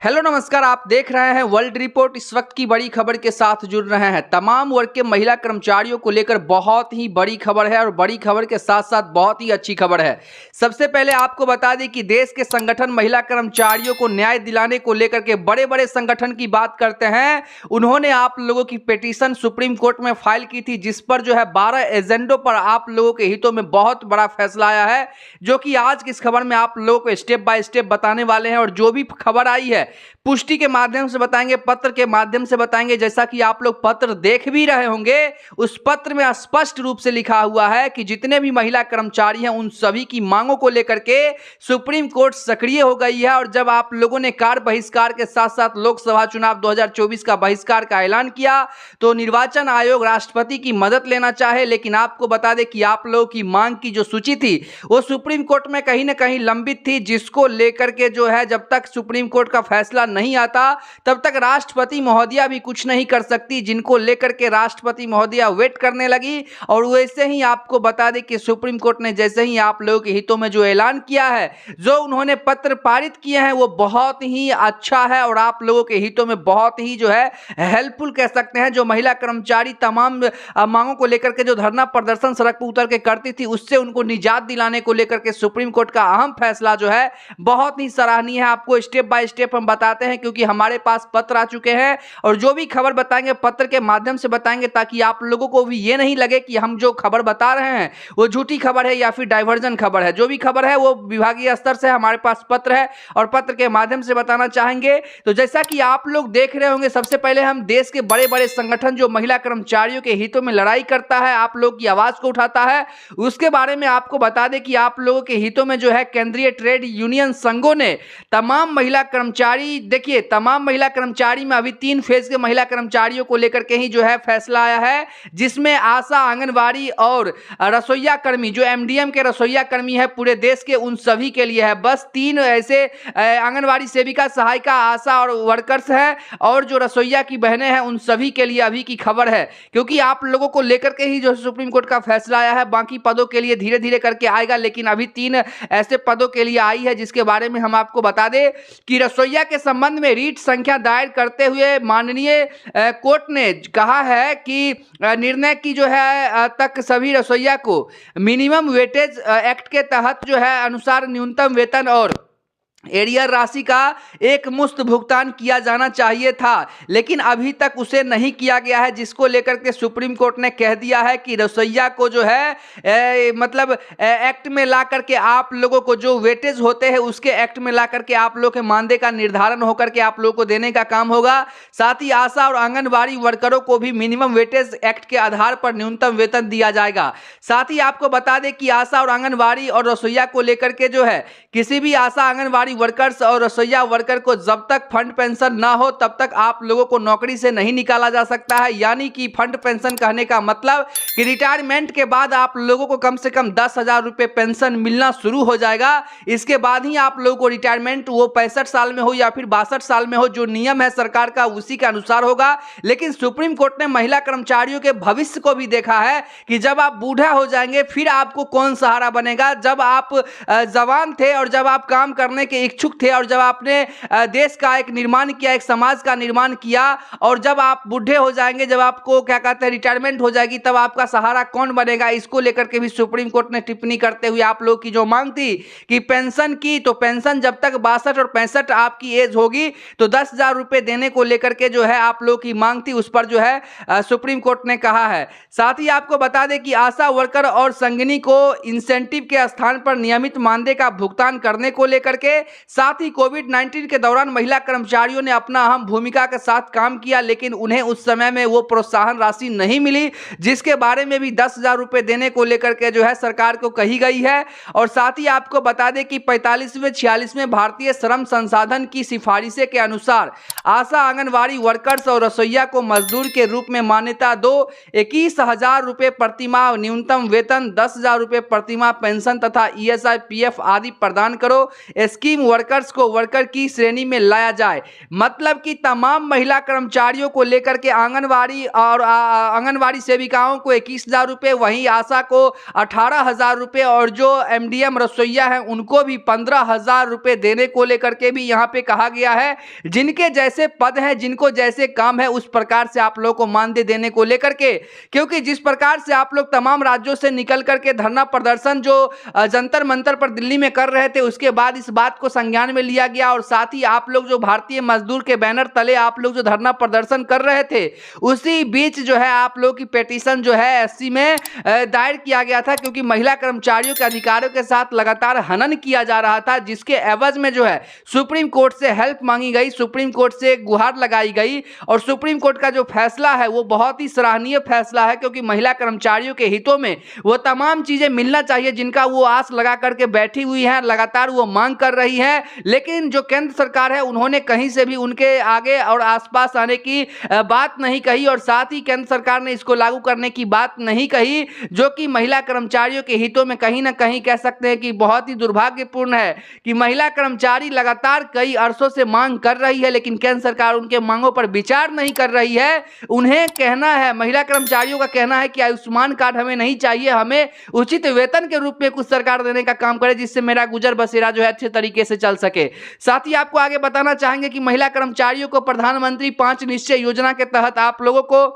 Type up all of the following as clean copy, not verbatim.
Hello नमस्कार, आप देख रहे हैं वर्ल्ड रिपोर्ट। इस वक्त की बड़ी खबर के साथ जुड़ रहे हैं। तमाम वर्ग के महिला कर्मचारियों को लेकर बहुत ही बड़ी खबर है और बड़ी खबर के साथ साथ बहुत ही अच्छी खबर है। सबसे पहले आपको बता दें कि देश के संगठन महिला कर्मचारियों को न्याय दिलाने को लेकर के बड़े बड़े संगठन की बात करते हैं। उन्होंने आप लोगों की पिटीशन सुप्रीम कोर्ट में फाइल की थी, जिस पर जो है 12 एजेंडों पर आप लोगों के हितों में बहुत बड़ा फैसला आया है, जो कि आज की इस खबर में आप लोगों को स्टेप बाय स्टेप बताने वाले हैं। और जो भी खबर आई है पुष्टि के माध्यम से बताएंगे, पत्र के माध्यम से बताएंगे। जैसा कि आप लोग पत्र देख भी रहे होंगे, उस पत्र में स्पष्ट रूप से लिखा हुआ है कि जितने भी महिला कर्मचारी हैं उन सभी की मांगों को लेकर के सुप्रीम कोर्ट सक्रिय हो गई है। और जब आप लोगों ने कार्य बहिष्कार के साथ साथ लोकसभा चुनाव 2024 का बहिष्कार का ऐलान किया, तो निर्वाचन आयोग राष्ट्रपति की मदद लेना चाहे। लेकिन आपको बता दें कि आप लोगों की मांग की जो सूची थी वो सुप्रीम कोर्ट में कहीं ना कहीं लंबित थी, जिसको लेकर के जो है जब तक सुप्रीम कोर्ट का फैसला नहीं आता तब तक राष्ट्रपति महोदया भी कुछ नहीं कर सकती, जिनको लेकर के राष्ट्रपति महोदया वेट करने लगी। और वैसे ही आपको बता दें कि सुप्रीम कोर्ट ने जैसे ही आप लोगों के हितों में जो ऐलान किया है, जो उन्होंने पत्र पारित किए हैं, वो बहुत ही अच्छा है और आप लोगों के हितों में बहुत ही जो है हेल्पफुल कह सकते हैं। जो महिला कर्मचारी तमाम मांगों को लेकर के जो धरना प्रदर्शन सड़क पर उतर के करती थी, उससे उनको निजात दिलाने को लेकर के सुप्रीम कोर्ट का अहम फैसला जो है बहुत ही सराहनीय है। आपको स्टेप बाय स्टेप हम बताते हैं, क्योंकि हमारे पास पत्र आ चुके हैं और जो भी खबर बताएंगे पत्र के माध्यम से बताएंगे, ताकि आप लोगों को भी ये नहीं लगे कि हम जो खबर बता रहे हैं वो झूठी खबर है या फिर डाइवर्जन खबर है। जो भी खबर है वो विभागीय स्तर से हमारे पास पत्र है और पत्र के माध्यम से बताना चाहेंगे। तो जैसा कि आप लोग देख रहे होंगे, सबसे पहले हम देश के बड़े बड़े संगठन जो महिला कर्मचारियों के हितों में लड़ाई करता है, आप लोग की आवाज को उठाता है, उसके बारे में आपको बता दें कि आप लोगों के हितों में जो है केंद्रीय ट्रेड यूनियन संघों ने तमाम महिला कर्मचारी, देखिए तमाम महिला कर्मचारी में अभी 3 फेज के महिला कर्मचारियों को लेकर के ही जो है फैसला आया है, जिसमें आशा, आंगनबाड़ी और रसोईया कर्मी, जो एमडीएम के रसोईया कर्मी है पूरे देश के, उन सभी के लिए है। बस 3 ऐसे आंगनबाड़ी सेविका, सहायिका, आशा और वर्कर्स है, और जो रसोईया की बहनें हैं उन सभी के लिए अभी की खबर है, क्योंकि आप लोगों को लेकर के ही जो सुप्रीम कोर्ट का फैसला आया है। बाकी पदों के लिए धीरे धीरे करके आएगा, लेकिन अभी 3 ऐसे पदों के लिए आई है, जिसके बारे में हम आपको बता दें कि रसोईया के संबंध में रीट संख्या दायर करते हुए माननीय कोर्ट ने कहा है कि निर्णय की जो है तक सभी रसोईया को मिनिमम वेटेज एक्ट के तहत जो है अनुसार न्यूनतम वेतन और एरियर राशि का एक मुश्त भुगतान किया जाना चाहिए था, लेकिन अभी तक उसे नहीं किया गया है, जिसको लेकर के सुप्रीम कोर्ट ने कह दिया है कि रसोईया को जो है मतलब एक्ट में ला करके आप लोगों को जो वेटेज होते हैं उसके एक्ट में ला करके आप लोगों के मानदेय का निर्धारण होकर के आप लोगों को देने का काम होगा। साथ ही आशा और आंगनबाड़ी वर्करों को भी मिनिमम वेटेज एक्ट के आधार पर न्यूनतम वेतन दिया जाएगा। साथ ही आपको बता दें कि आशा और आंगनबाड़ी और रसोईया को लेकर के जो है किसी भी आशा, आंगनबाड़ी वर्कर्स और रसोईया वर्कर को जब तक फंड पेंशन ना हो तब तक आप लोगों को नौकरी से नहीं निकाला जा सकता है। यानी कि फंड पेंशन कहने का मतलब कि रिटायरमेंट के बाद आप लोगों को कम से कम 10,000 रुपए पेंशन मिलना शुरू हो जाएगा। इसके बाद ही आप लोगों को रिटायरमेंट, वो 65 साल में हो या फिर 62 साल में हो, जो नियम है सरकार का उसी के अनुसार होगा। लेकिन सुप्रीम कोर्ट ने महिला कर्मचारियों के भविष्य को भी देखा है कि जब आप बूढ़ा हो जाएंगे फिर आपको कौन सहारा बनेगा। जब आप जवान थे और जब आप काम करने के इच्छुक थे और जब आपने देश का एक निर्माण किया, एक समाज का निर्माण किया, और जब आप बूढ़े हो जाएंगे, जब आपको क्या कहते हैं रिटायरमेंट हो जाएगी, तब आपका सहारा कौन बनेगा। इसको लेकर के भी सुप्रीम कोर्ट ने टिप्पणी करते हुए आप लोग की जो मांग थी कि पेंशन की, तो पेंशन जब तक 62 और 65 आपकी एज होगी तो 10,000 रुपए देने को लेकर के जो है आप लोग की मांग थी, उस पर जो है सुप्रीम कोर्ट ने कहा है। साथ ही आपको बता दें कि आशा वर्कर और संगिनी को इंसेंटिव के स्थान पर नियमित मानदेय का भुगतान करने को लेकर के, साथ ही कोविड-19 के दौरान महिला कर्मचारियों ने अपना अहम भूमिका के साथ काम किया, लेकिन उन्हें उस समय में वो प्रोत्साहन राशि नहीं मिली, जिसके बारे में भी 10,000 रुपए देने को लेकर के जो है सरकार को कही गई है। और साथ ही आपको बता दें कि 45वें 46वें भारतीय श्रम संसाधन की सिफारिशें के अनुसार आशा आंगनवाड़ी वर्कर्स और रसोइया को मजदूर के रूप में मान्यता दो। 21,000 रुपये प्रतिमाह न्यूनतम वेतन, 10,000 रुपये प्रतिमाह पेंशन तथा ESI PF आदि प्रदान करो। स्कीम वर्कर्स को वर्कर की श्रेणी में लाया जाए। मतलब कि तमाम महिला कर्मचारियों को लेकर के आंगनवाड़ी और आंगनवाड़ी सेविकाओं को 21,000 रुपये, वहीं आशा को 18,000 रुपये और जो MDM रसोइया हैं उनको भी 15,000 रुपये देने को लेकर के भी यहाँ पे कहा गया है। जिनके जैसे पद हैं, जिनको जैसे काम है, उस प्रकार से आप लोगों को मानदेय देने को लेकर के, क्योंकि जिस प्रकार से आप लोग तमाम राज्यों से निकल करके धरना प्रदर्शन जो जंतर मंतर पर दिल्ली में कर रहे थे, उसके बाद इस बात को संज्ञान में लिया गया और साथ ही आप लोग जो भारतीय मजदूर के बैनर तले आप लोग जो धरना प्रदर्शन कर रहे थे, उसी बीच जो है आप लोग की पिटीशन जो है SC में दायर किया गया था, क्योंकि महिला कर्मचारियों के अधिकारों के साथ लगातार हनन किया जा रहा था, जिसके एवज में जो है सुप्रीम कोर्ट से हेल्प मांगी गई, सुप्रीम कोर्ट से गुहार लगाई गई और सुप्रीम कोर्ट का जो फैसला है वो बहुत ही सराहनीय फैसला है, क्योंकि महिला कर्मचारियों के हितों में वो तमाम चीजें मिलना चाहिए जिनका वो आस लगा करके बैठी हुई है, लगातार वो मांग कर रही है। लेकिन जो केंद्र सरकार है उन्होंने कहीं से भी उनके आगे और आसपास आने की बात नहीं कही और साथ ही केंद्र सरकार ने इसको लागू करने की बात नहीं कही, जो कि महिला कर्मचारियों के हितों में कहीं ना कहीं कह सकते हैं कि बहुत ही दुर्भाग्यपूर्ण है कि महिला कर्मचारी लगातार कई अरसों से मांग कर रही है, लेकिन केंद्र सरकार उनके मांगों पर विचार नहीं कर रही है। उन्हें कहना है, महिला कर्मचारियों का कहना है कि आयुष्मान कार्ड हमें नहीं चाहिए, हमें उचित वेतन के रूप में कुछ सरकार देने का काम करे, जिससे मेरा गुजर बसेरा जो है अच्छे तरीके से चल सके। साथ ही आपको आगे बताना चाहेंगे कि महिला कर्मचारियों को प्रधानमंत्री 5 निश्चय योजना के तहत आप लोगों को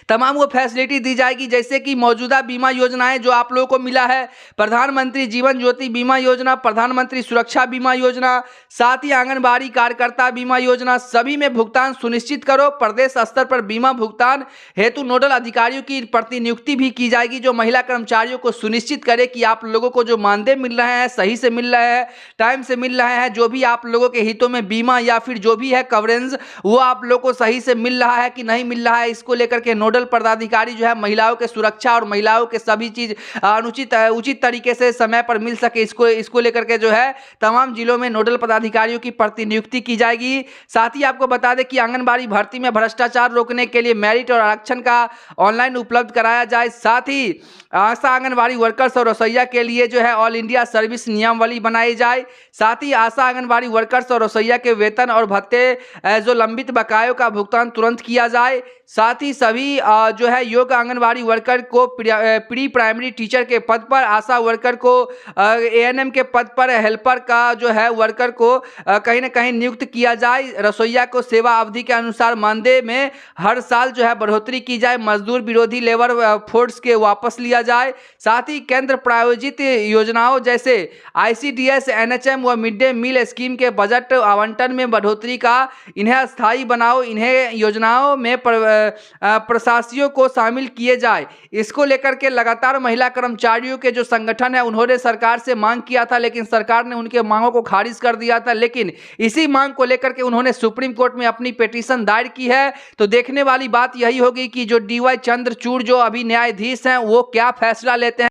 तमाम वो फैसिलिटी दी जाएगी, जैसे कि मौजूदा बीमा योजनाएं जो आप लोगों को मिला है, प्रधानमंत्री जीवन ज्योति बीमा योजना, प्रधानमंत्री सुरक्षा बीमा योजना, साथ ही आंगनबाड़ी कार्यकर्ता बीमा योजना, सभी में भुगतान सुनिश्चित करो। प्रदेश स्तर पर बीमा भुगतान हेतु नोडल अधिकारियों की प्रतिनियुक्ति भी की जाएगी, जो महिला कर्मचारियों को सुनिश्चित करे कि आप लोगों को जो मानदेय मिल रहे हैं सही से मिल रहे हैं, टाइम से मिल रहे हैं, जो भी आप लोगों के हितों में बीमा या फिर जो भी है कवरेज वो आप लोगों को सही से मिल रहा है कि नहीं मिल रहा है। इसको लेकर के नोडल पदाधिकारी जो है महिलाओं के सुरक्षा और महिलाओं के सभी चीज उचित तरीके से समय पर मिल सके, इसको लेकर के जो है तमाम जिलों में नोडल पदाधिकारियों की प्रतिनियुक्ति की जाएगी। साथ ही आपको बता दें कि आंगनबाड़ी भर्ती में भ्रष्टाचार रोकने के लिए मेरिट और आरक्षण का ऑनलाइन उपलब्ध कराया जाए। साथ ही आशा आंगनबाड़ी वर्कर्स और रसोइया के लिए जो है ऑल इंडिया सर्विस नियमावली बनाई जाए। साथ ही आशा आंगनबाड़ी वर्कर्स और रसोइया के वेतन और भत्ते जो लंबित बकायों का भुगतान तुरंत किया जाए। साथ ही सभी जो है योग्य आंगनबाड़ी वर्कर को प्री प्राइमरी टीचर के पद पर, आशा वर्कर को ANM के पद पर, हेल्पर का जो है वर्कर को कहीं ना कहीं नियुक्त किया जाए। रसोइया को सेवा अवधि के अनुसार मानदेय में हर साल जो है बढ़ोतरी की जाए। मजदूर विरोधी लेबर फोर्स के वापस लिया जाए। साथ ही केंद्र प्रायोजित योजनाओं जैसे ICDS, NHM व मिड डे मील स्कीम के बजट आवंटन में बढ़ोतरी का इन्हें स्थायी बनाओ। इन्हें योजनाओं में प्रशासियों को शामिल किए जाए। इसको लेकर के लगातार महिला कर्मचारियों के जो संगठन है उन्होंने सरकार से मांग किया था, लेकिन सरकार ने उनके मांगों को खारिज कर दिया था। लेकिन इसी मांग को लेकर के उन्होंने सुप्रीम कोर्ट में अपनी पिटीशन दायर की है। तो देखने वाली बात यही होगी कि जो DY चंद्रचूड़ जो अभी न्यायाधीश हैं वो क्या फैसला लेते हैं।